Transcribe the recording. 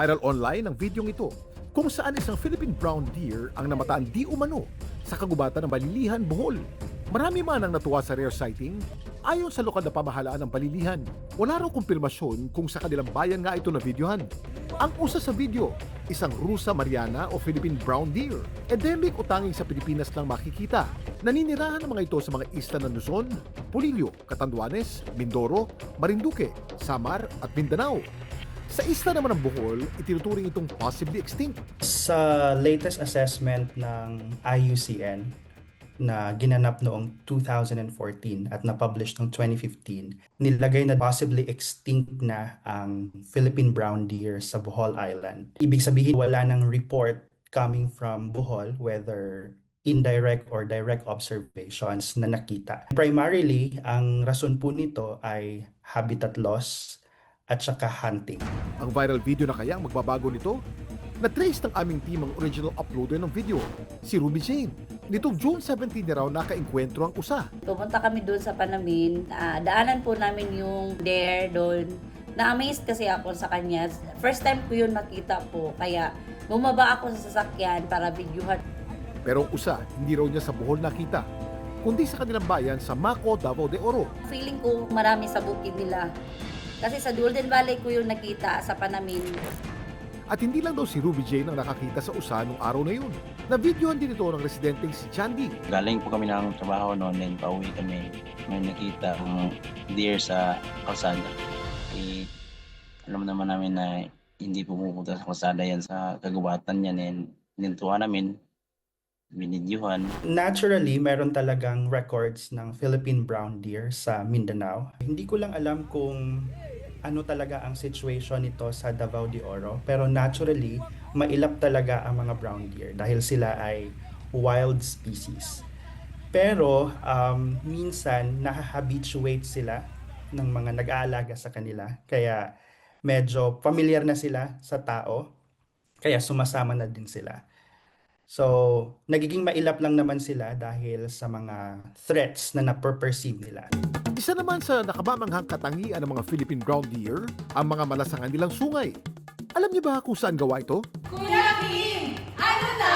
Viral online ang videong ito kung saan isang Philippine brown deer ang namataan di umano sa kagubatan ng Balilihan, Bohol. Marami man ang natuwa sa rare sighting. Ayon sa lokal na pamahalaan ng Balilihan, wala raw kumpirmasyon kung sa kanilang bayan nga ito na videohan. Ang usa sa video, isang Rusa Mariana o Philippine brown deer. Endemic o tanging sa Pilipinas lang makikita. Naninirahan ang mga ito sa mga isla ng Luzon, Polillo, Catanduanes, Mindoro, Marinduque, Samar at Mindanao. Sa isla naman ng Bohol, itinuturing itong possibly extinct. Sa latest assessment ng IUCN na ginanap noong 2014 at na-publish noong 2015, nilagay na possibly extinct na ang Philippine brown deer sa Bohol Island. Ibig sabihin, wala nang report coming from Bohol, whether indirect or direct observations na nakita. Primarily, ang rason po nito ay habitat loss at saka hunting. Ang viral video na kaya ang magbabago nito? Na-trace ng aming team ang original uploader ng video, si Ruby Jane. Nitong June 17 na raw nakaengkwentro ang usa. Pumunta kami doon sa Panamin. Daanan po namin yung dare doon. Na-amaze kasi ako sa kanya. First time ko yun makita po. Kaya bumaba ako sa sasakyan para videohan. Pero ang usa, hindi raw niya sa Bohol nakita, kundi sa kanilang bayan sa Maco, Davao de Oro. Feeling ko marami sa bukid nila. Kasi sa Golden Valley ko yung nakita sa Panamin. At hindi lang daw si Ruby Jane ang nakakita sa usa nung araw na yun. Na-videohan din ito ng residenteng si Chandy. Galing po kami ng trabaho noon, then pauwi kami. May nakita ang deer sa kalsada. Alam naman namin na hindi pumupunta sa kalsada yan, sa kagubatan yan. And nintuwa namin, binidyohan. Naturally, meron talagang records ng Philippine brown deer sa Mindanao. Hindi ko lang alam kung ano talaga ang situation nito sa Davao de Oro, pero naturally, mailap talaga ang mga brown deer dahil sila ay wild species. Pero minsan nahahabituate sila ng mga nag-aalaga sa kanila, kaya medyo familiar na sila sa tao, kaya sumasama na din sila. So, nagiging mailap lang naman sila dahil sa mga threats na na-perceive nila. Isa naman sa nakamamanghang katangian ng mga Philippine brown deer, ang mga malasangan nilang sungay. Alam niyo ba kung saan gawa ito? Kuya Kim, ano na?